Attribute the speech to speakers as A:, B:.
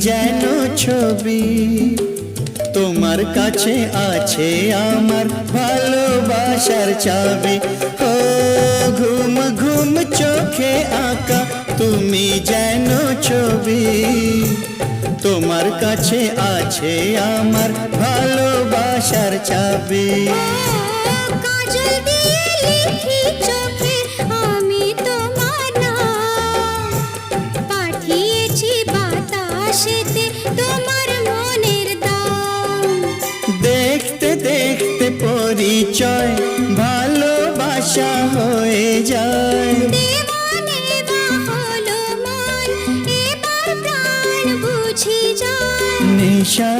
A: যেন ছবি, তোমার কাছে আছে আমার ভালোবাসার চাবি। ও ঘুম ঘুম চোখে আঁকা তুমি যেন ছবি, তোমার কাছে আছে আমার ভালোবাসার চাবি।
B: কাজল দিয়ে লিখি চোখে আমি তোমার নাম, পাঠিয়েছি বাতাসেতে তোমার মনের দাম।
A: দেখতে দেখতে পরিচয় ভালোবাসা হয়ে যায়।
B: দেওয়ানে বা হলো মন, এবার প্রাণ বুঝি যায়।
A: নিশা